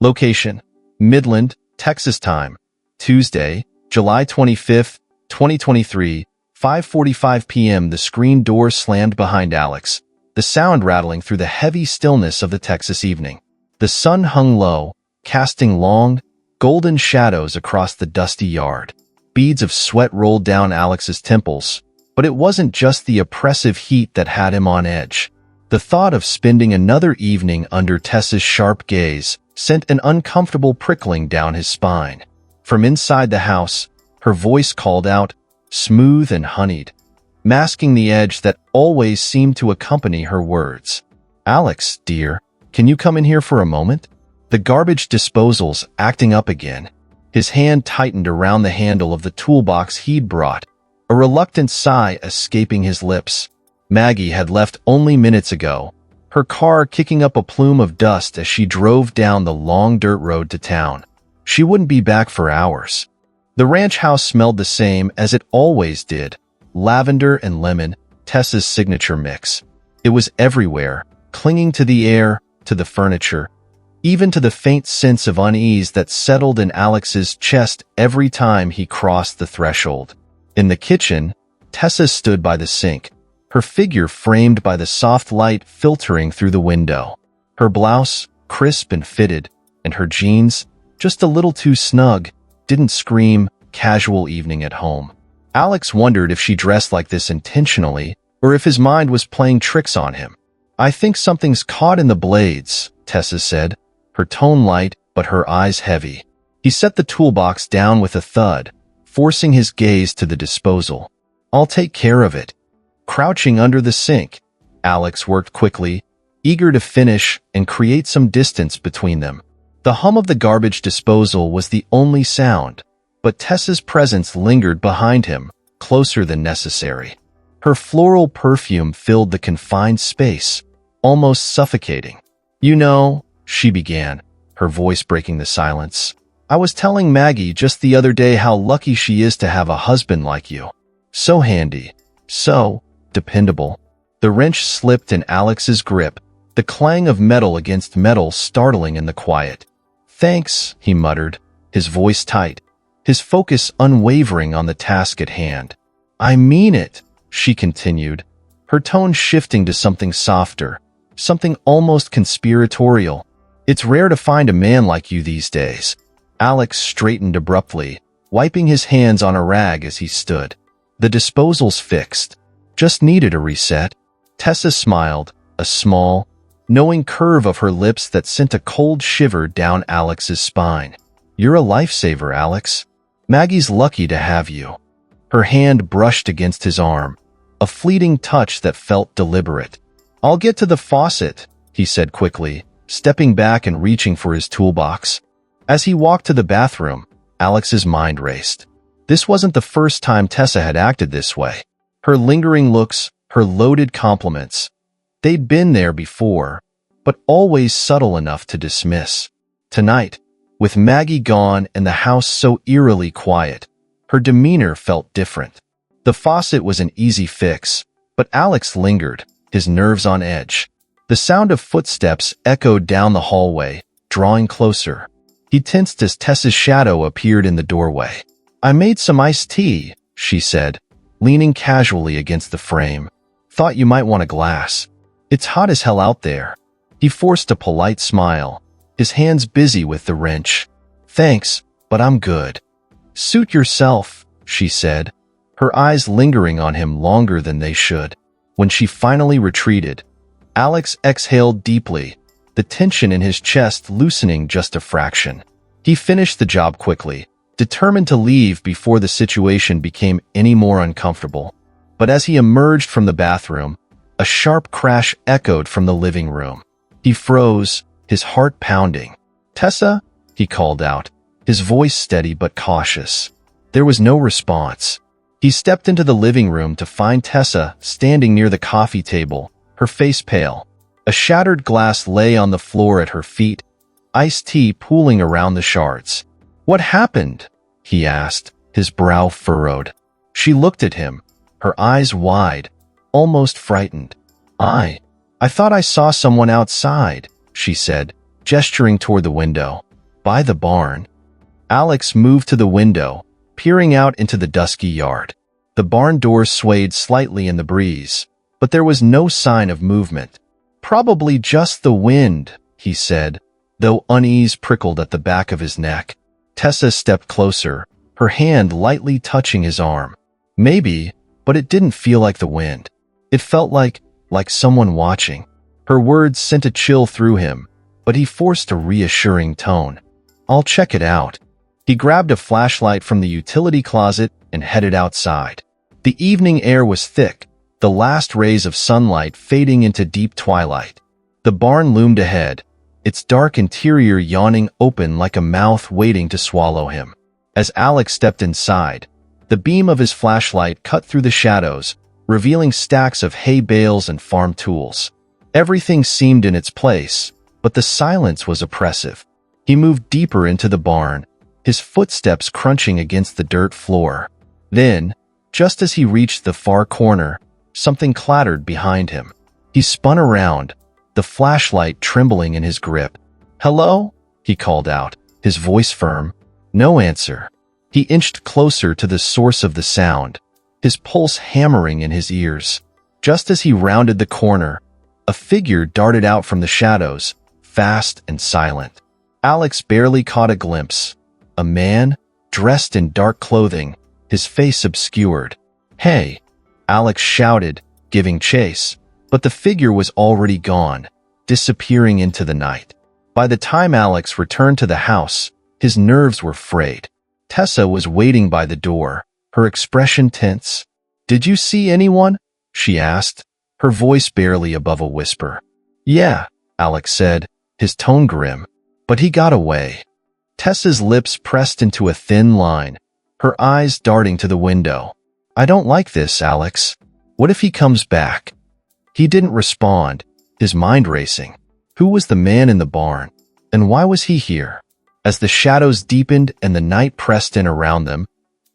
Location: Midland, Texas. Time: Tuesday, July 25th, 2023, 5:45 p.m. The screen door slammed behind Alex, the sound rattling through the heavy stillness of the Texas evening. The sun hung low, casting long, golden shadows across the dusty yard. Beads of sweat rolled down Alex's temples, but it wasn't just the oppressive heat that had him on edge. The thought of spending another evening under Tessa's sharp gaze sent an uncomfortable prickling down his spine. From inside the house, her voice called out, smooth and honeyed, masking the edge that always seemed to accompany her words. "Alex, dear, can you come in here for a moment?" The garbage disposal's acting up again. His hand tightened around the handle of the toolbox he'd brought, a reluctant sigh escaping his lips. Maggie had left only minutes ago, her car kicking up a plume of dust as she drove down the long dirt road to town. She wouldn't be back for hours. The ranch house smelled the same as it always did, lavender and lemon, Tessa's signature mix. It was everywhere, clinging to the air, to the furniture, even to the faint sense of unease that settled in Alex's chest every time he crossed the threshold. In the kitchen, Tessa stood by the sink, her figure framed by the soft light filtering through the window. Her blouse, crisp and fitted, and her jeans, just a little too snug, didn't scream casual evening at home. Alex wondered if she dressed like this intentionally or if his mind was playing tricks on him. "I think something's caught in the blades," Tessa said, her tone light but her eyes heavy. He set the toolbox down with a thud, forcing his gaze to the disposal. "I'll take care of it." Crouching under the sink, Alex worked quickly, eager to finish and create some distance between them. The hum of the garbage disposal was the only sound, but Tessa's presence lingered behind him, closer than necessary. Her floral perfume filled the confined space, almost suffocating. "You know," she began, her voice breaking the silence, "I was telling Maggie just the other day how lucky she is to have a husband like you. So handy, so dependable." The wrench slipped in Alex's grip, the clang of metal against metal startling in the quiet. "Thanks," he muttered, his voice tight, his focus unwavering on the task at hand. "I mean it," she continued, her tone shifting to something softer, something almost conspiratorial. "It's rare to find a man like you these days." Alex straightened abruptly, wiping his hands on a rag as he stood. "The disposal's fixed. Just needed a reset." Tessa smiled, a small, knowing curve of her lips that sent a cold shiver down Alex's spine. "You're a lifesaver, Alex. Maggie's lucky to have you." Her hand brushed against his arm, a fleeting touch that felt deliberate. "I'll get to the faucet," he said quickly, stepping back and reaching for his toolbox. As he walked to the bathroom, Alex's mind raced. This wasn't the first time Tessa had acted this way. Her lingering looks, her loaded compliments, they'd been there before, but always subtle enough to dismiss. Tonight, with Maggie gone and the house so eerily quiet, her demeanor felt different. The faucet was an easy fix, but Alex lingered, his nerves on edge. The sound of footsteps echoed down the hallway, drawing closer. He tensed as Tessa's shadow appeared in the doorway. "I made some iced tea," she said, leaning casually against the frame. "Thought you might want a glass. It's hot as hell out there." He forced a polite smile, his hands busy with the wrench. "Thanks, but I'm good." "Suit yourself," she said, her eyes lingering on him longer than they should. When she finally retreated, Alex exhaled deeply, the tension in his chest loosening just a fraction. He finished the job quickly, determined to leave before the situation became any more uncomfortable. But as he emerged from the bathroom, a sharp crash echoed from the living room. He froze, his heart pounding. "Tessa?" he called out, his voice steady but cautious. There was no response. He stepped into the living room to find Tessa standing near the coffee table, her face pale. A shattered glass lay on the floor at her feet, iced tea pooling around the shards. "What happened?" he asked, his brow furrowed. She looked at him, her eyes wide, almost frightened. I thought I saw someone outside," she said, gesturing toward the window. By the barn. Alex moved to the window, peering out into the dusky yard. The barn door swayed slightly in the breeze, but there was no sign of movement. Probably just the wind, he said, though unease prickled at the back of his neck. Tessa stepped closer, her hand lightly touching his arm. Maybe, but it didn't feel like the wind. It felt like someone watching. Her words sent a chill through him, but he forced a reassuring tone. I'll check it out. He grabbed a flashlight from the utility closet and headed outside. The evening air was thick, the last rays of sunlight fading into deep twilight. The barn loomed ahead, its dark interior yawning open like a mouth waiting to swallow him. As Alex stepped inside, the beam of his flashlight cut through the shadows, revealing stacks of hay bales and farm tools. Everything seemed in its place, but the silence was oppressive. He moved deeper into the barn, his footsteps crunching against the dirt floor. Then, just as he reached the far corner, something clattered behind him. He spun around, the flashlight trembling in his grip. "Hello?" he called out, his voice firm. No answer. He inched closer to the source of the sound, his pulse hammering in his ears. Just as he rounded the corner, a figure darted out from the shadows, fast and silent. Alex barely caught a glimpse. A man, dressed in dark clothing, his face obscured. "Hey!" Alex shouted, giving chase, but the figure was already gone, disappearing into the night. By the time Alex returned to the house, his nerves were frayed. Tessa was waiting by the door, her expression tense. "Did you see anyone?" she asked, her voice barely above a whisper. "Yeah," Alex said, his tone grim, "but he got away." Tessa's lips pressed into a thin line, her eyes darting to the window. "I don't like this, Alex. What if he comes back?" He didn't respond, his mind racing. Who was the man in the barn? And why was he here? As the shadows deepened and the night pressed in around them,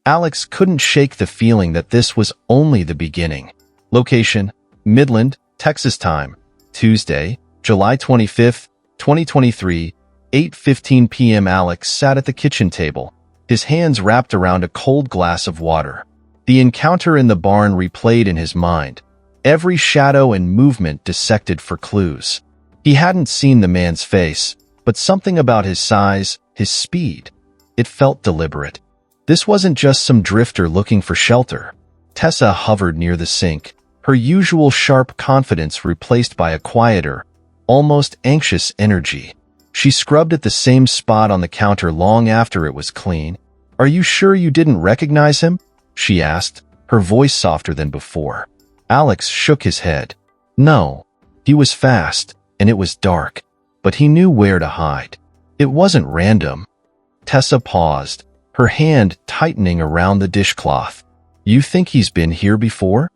Alex couldn't shake the feeling that this was only the beginning. Location: Midland, Texas time, Tuesday, July 25th, 2023, 8:15 p.m. Alex sat at the kitchen table, his hands wrapped around a cold glass of water. The encounter in the barn replayed in his mind, every shadow and movement dissected for clues. He hadn't seen the man's face, but something about his size, his speed. It felt deliberate. This wasn't just some drifter looking for shelter. Tessa hovered near the sink, her usual sharp confidence replaced by a quieter, almost anxious energy. She scrubbed at the same spot on the counter long after it was clean. "Are you sure you didn't recognize him?" she asked, her voice softer than before. Alex shook his head. No, he was fast, and it was dark, but he knew where to hide. It wasn't random. Tessa paused, her hand tightening around the dishcloth. "You think he's been here before?"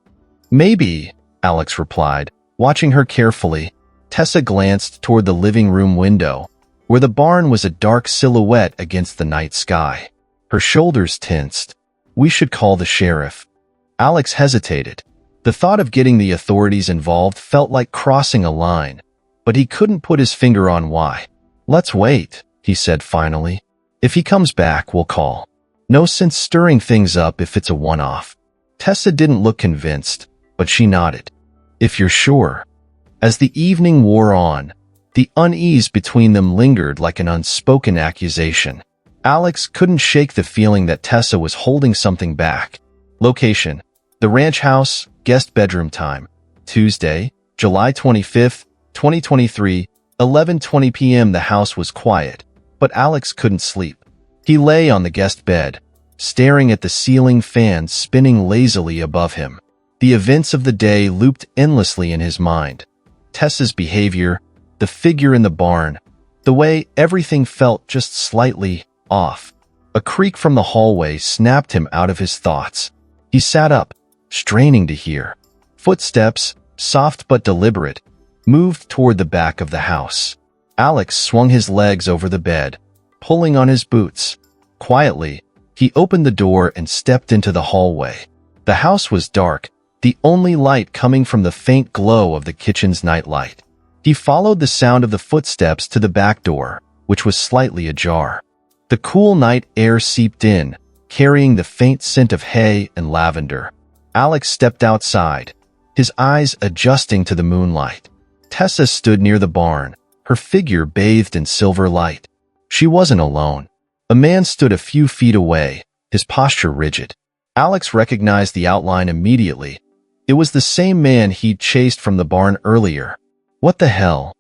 "Maybe," Alex replied, watching her carefully. Tessa glanced toward the living room window, where the barn was a dark silhouette against the night sky. Her shoulders tensed. "We should call the sheriff." Alex hesitated. The thought of getting the authorities involved felt like crossing a line, but he couldn't put his finger on why. "Let's wait," he said finally. "If he comes back, we'll call. No sense stirring things up if it's a one-off." Tessa didn't look convinced, but she nodded. "If you're sure." As the evening wore on, the unease between them lingered like an unspoken accusation. Alex couldn't shake the feeling that Tessa was holding something back. Location: the ranch house, guest bedroom time, Tuesday, July 25th, 2023, 11:20 p.m. The house was quiet, but Alex couldn't sleep. He lay on the guest bed, staring at the ceiling fan spinning lazily above him. The events of the day looped endlessly in his mind. Tessa's behavior, the figure in the barn, the way everything felt just slightly off. A creak from the hallway snapped him out of his thoughts. He sat up, straining to hear. Footsteps, soft but deliberate, moved toward the back of the house. Alex swung his legs over the bed, pulling on his boots. Quietly, he opened the door and stepped into the hallway. The house was dark, the only light coming from the faint glow of the kitchen's nightlight. He followed the sound of the footsteps to the back door, which was slightly ajar. The cool night air seeped in, carrying the faint scent of hay and lavender. Alex stepped outside, his eyes adjusting to the moonlight. Tessa stood near the barn, her figure bathed in silver light. She wasn't alone. A man stood a few feet away, his posture rigid. Alex recognized the outline immediately. It was the same man he'd chased from the barn earlier. What the hell?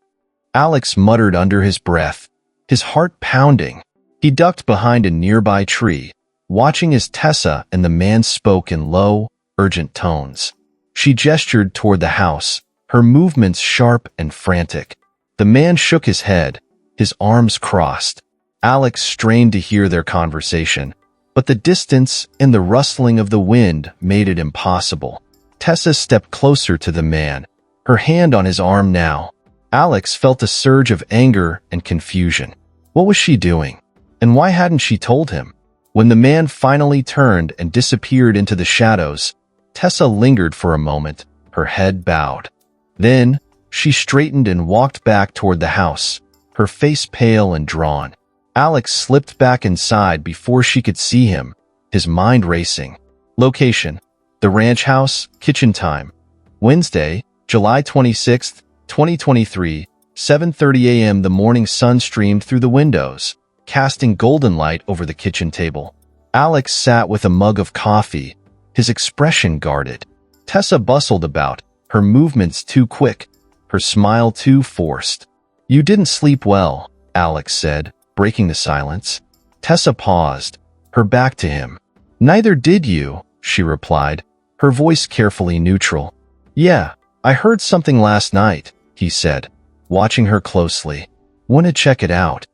Alex muttered under his breath, his heart pounding. He ducked behind a nearby tree, watching as Tessa and the man spoke in low, urgent tones. She gestured toward the house, her movements sharp and frantic. The man shook his head, his arms crossed. Alex strained to hear their conversation, but the distance and the rustling of the wind made it impossible. Tessa stepped closer to the man, her hand on his arm now. Alex felt a surge of anger and confusion. What was she doing? And why hadn't she told him? When the man finally turned and disappeared into the shadows, Tessa lingered for a moment, her head bowed. Then, she straightened and walked back toward the house, her face pale and drawn. Alex slipped back inside before she could see him, his mind racing. Location: the ranch house, kitchen time. Wednesday, July 26, 2023, 7:30 a.m. The morning sun streamed through the windows, casting golden light over the kitchen table. Alex sat with a mug of coffee, his expression guarded. Tessa bustled about, her movements too quick, her smile too forced. "You didn't sleep well," Alex said, breaking the silence. Tessa paused, her back to him. "Neither did you," she replied, her voice carefully neutral. "Yeah, I heard something last night," he said, watching her closely. "Want to check it out?"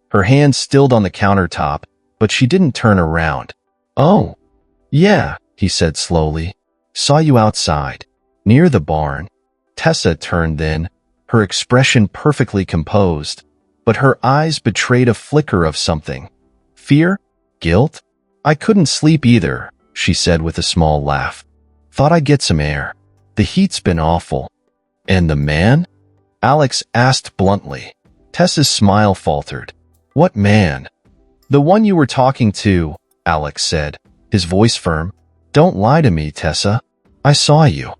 Her hand stilled on the countertop, but she didn't turn around. "Oh, yeah," he said slowly. "Saw you outside, near the barn." Tessa turned then, her expression perfectly composed, but her eyes betrayed a flicker of something. Fear? Guilt? "I couldn't sleep either," she said with a small laugh. "Thought I'd get some air. The heat's been awful." "And the man?" Alex asked bluntly. Tessa's smile faltered. "What man?" "The one you were talking to," Alex said, his voice firm. "Don't lie to me, Tessa. I saw you."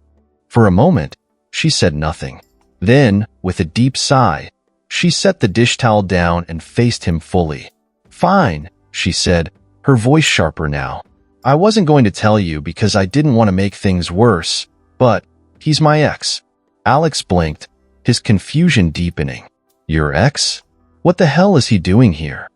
For a moment, she said nothing. Then, with a deep sigh, she set the dish towel down and faced him fully. "Fine," she said, her voice sharper now. "I wasn't going to tell you because I didn't want to make things worse, but he's my ex." Alex blinked, his confusion deepening. "Your ex? What the hell is he doing here?"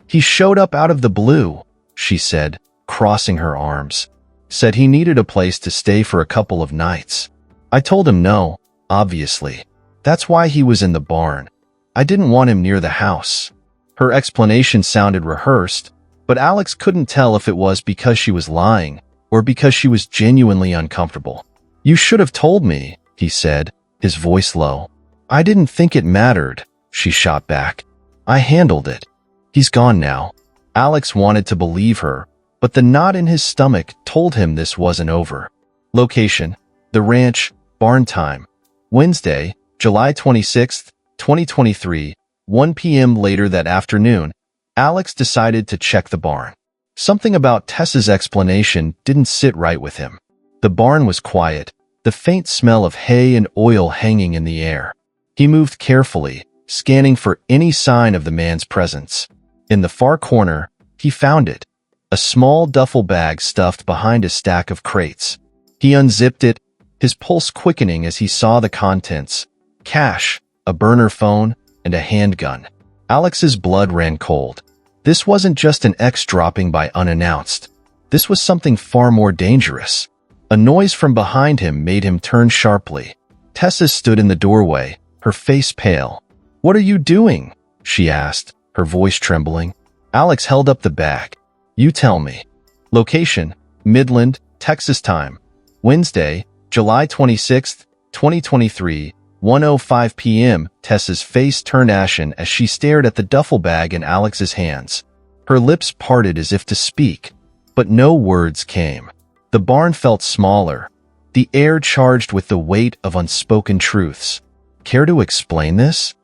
"He showed up out of the blue," she said, crossing her arms. "Said he needed a place to stay for a couple of nights. I told him no, obviously. That's why he was in the barn. I didn't want him near the house." Her explanation sounded rehearsed, but Alex couldn't tell if it was because she was lying or because she was genuinely uncomfortable. "You should have told me," he said, his voice low. "I didn't think it mattered," she shot back. "I handled it. He's gone now." Alex wanted to believe her, but the knot in his stomach told him this wasn't over. Location: the ranch, barn time. Wednesday, July 26, 2023, 1 p.m. Later that afternoon, Alex decided to check the barn. Something about Tessa's explanation didn't sit right with him. The barn was quiet, the faint smell of hay and oil hanging in the air. He moved carefully, scanning for any sign of the man's presence. In the far corner, he found it, a small duffel bag stuffed behind a stack of crates. He unzipped it, his pulse quickening as he saw the contents: cash, a burner phone, and a handgun. Alex's blood ran cold. This wasn't just an ex dropping by unannounced. This was something far more dangerous. A noise from behind him made him turn sharply. Tessa stood in the doorway, her face pale. "What are you doing?" she asked, her voice trembling. Alex held up the bag. "You tell me." Location: Midland, Texas time. Wednesday, July 26, 2023, 1:05 p.m. Tessa's face turned ashen as she stared at the duffel bag in Alex's hands. Her lips parted as if to speak, but no words came. The barn felt smaller, the air charged with the weight of unspoken truths. "Care to explain this?"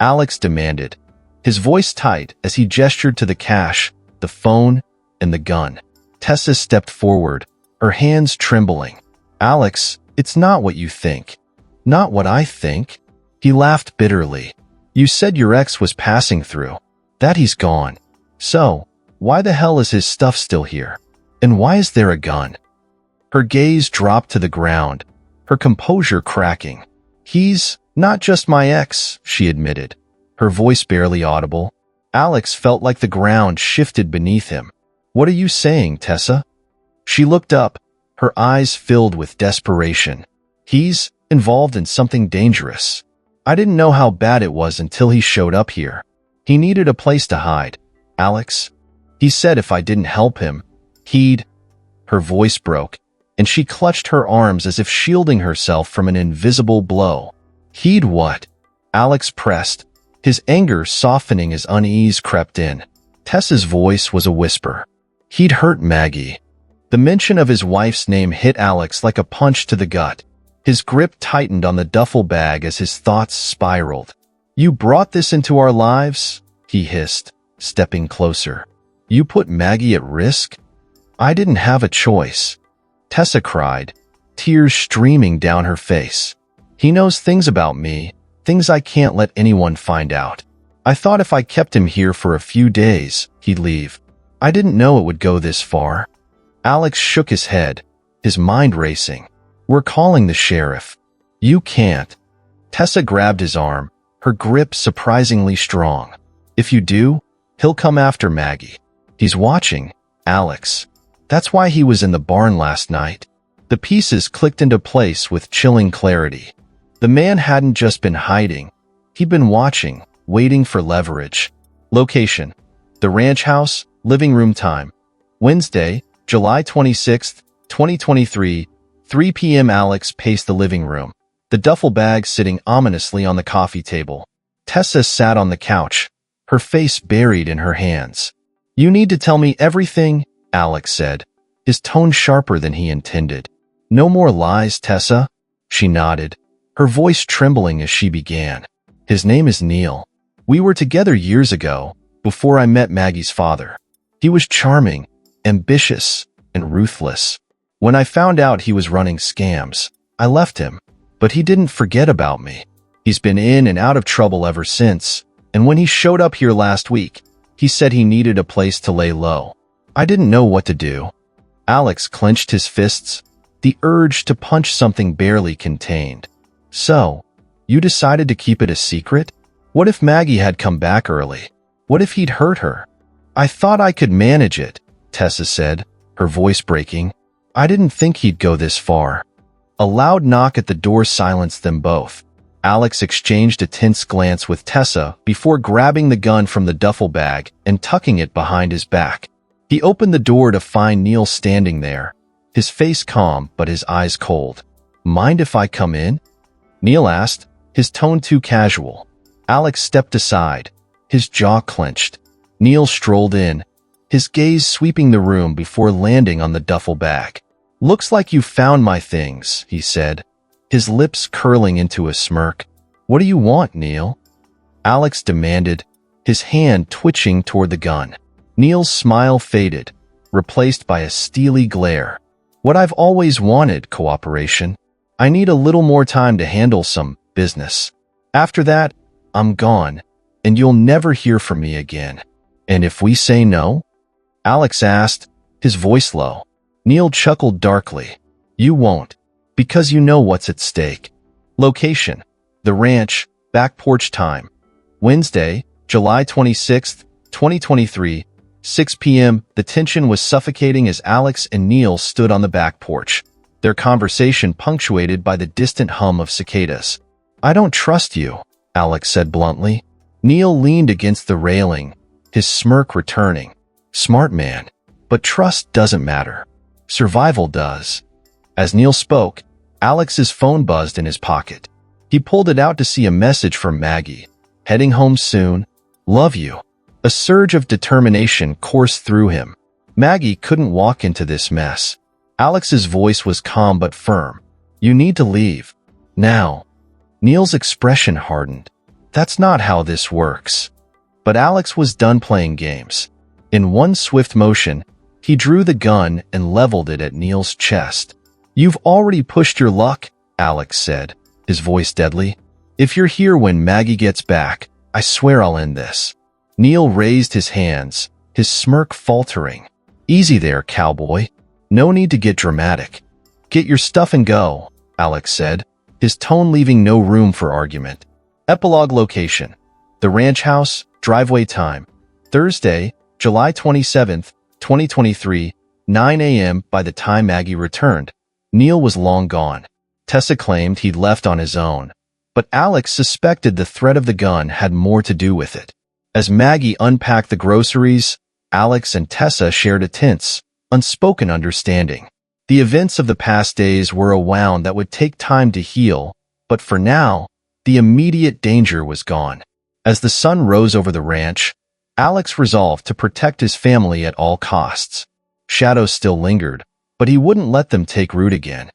Alex demanded. his voice tight as he gestured to the cash, the phone, and the gun. Tessa stepped forward, her hands trembling. Alex, it's not what you think. Not what I think. He laughed bitterly. You said your ex was passing through. That he's gone. So, why the hell is his stuff still here? And why is there a gun? Her gaze dropped to the ground, her composure cracking. He's not just my ex, she admitted, her voice barely audible. Alex felt like the ground shifted beneath him. What are you saying, Tessa? She looked up, her eyes filled with desperation. He's involved in something dangerous. I didn't know how bad it was until he showed up here. He needed a place to hide. Alex, he said if I didn't help him, he'd... Her voice broke, and she clutched her arms as if shielding herself from an invisible blow. He'd what? Alex pressed, his anger softening as unease crept in. Tessa's voice was a whisper. He'd hurt Maggie. The mention of his wife's name hit Alex like a punch to the gut. His grip tightened on the duffel bag as his thoughts spiraled. You brought this into our lives? He hissed, stepping closer. You put Maggie at risk? I didn't have a choice. Tessa cried, tears streaming down her face. He knows things about me, things I can't let anyone find out. I thought if I kept him here for a few days, he'd leave. I didn't know it would go this far. Alex shook his head, his mind racing. We're calling the sheriff. You can't. Tessa grabbed his arm, her grip surprisingly strong. If you do, he'll come after Maggie. He's watching, Alex. That's why he was in the barn last night. The pieces clicked into place with chilling clarity. The man hadn't just been hiding. He'd been watching, waiting for leverage. Location: the ranch house, living room time. Wednesday, July 26, 2023, 3 p.m. Alex paced the living room, the duffel bag sitting ominously on the coffee table. Tessa sat on the couch, her face buried in her hands. You need to tell me everything, Alex said, his tone sharper than he intended. No more lies, Tessa? She nodded, her voice trembling as she began. His name is Neil. We were together years ago, before I met Maggie's father. He was charming, ambitious, and ruthless. When I found out he was running scams, I left him, but he didn't forget about me. He's been in and out of trouble ever since, and when he showed up here last week, he said he needed a place to lay low. I didn't know what to do. Alex clenched his fists, the urge to punch something barely contained. So, you decided to keep it a secret? What if Maggie had come back early? What if he'd hurt her? I thought I could manage it, Tessa said, her voice breaking. I didn't think he'd go this far. A loud knock at the door silenced them both. Alex exchanged a tense glance with Tessa before grabbing the gun from the duffel bag and tucking it behind his back. He opened the door to find Neil standing there, his face calm but his eyes cold. Mind if I come in? Neil asked, his tone too casual. Alex stepped aside, his jaw clenched. Neil strolled in, his gaze sweeping the room before landing on the duffel bag. Looks like you found my things, he said, his lips curling into a smirk. What do you want, Neil? Alex demanded, his hand twitching toward the gun. Neil's smile faded, replaced by a steely glare. What I've always wanted, cooperation. I need a little more time to handle some business. After that, I'm gone, and you'll never hear from me again. And if we say no? Alex asked, his voice low. Neil chuckled darkly. You won't, because you know what's at stake. Location: the ranch, back porch time. Wednesday, July 26, 2023, 6 p.m. The tension was suffocating as Alex and Neil stood on the back porch, their conversation punctuated by the distant hum of cicadas. I don't trust you, Alex said bluntly. Neil leaned against the railing, his smirk returning. Smart man, but trust doesn't matter. Survival does. As Neil spoke, Alex's phone buzzed in his pocket. He pulled it out to see a message from Maggie. Heading home soon. Love you. A surge of determination coursed through him. Maggie couldn't walk into this mess. Alex's voice was calm but firm. You need to leave. Now. Neil's expression hardened. That's not how this works. But Alex was done playing games. In one swift motion, he drew the gun and leveled it at Neil's chest. "You've already pushed your luck," Alex said, his voice deadly. "If you're here when Maggie gets back, I swear I'll end this." Neil raised his hands, his smirk faltering. "Easy there, cowboy. No need to get dramatic. Get your stuff and go," Alex said, his tone leaving no room for argument. Epilogue location: the ranch house, driveway time: Thursday, July 27th, 2023, 9 a.m. By the time Maggie returned, Neil was long gone. Tessa claimed he'd left on his own, but Alex suspected the threat of the gun had more to do with it. As Maggie unpacked the groceries, Alex and Tessa shared a tense, unspoken understanding. The events of the past days were a wound that would take time to heal, but for now, the immediate danger was gone. As the sun rose over the ranch, Alex resolved to protect his family at all costs. Shadows still lingered, but he wouldn't let them take root again.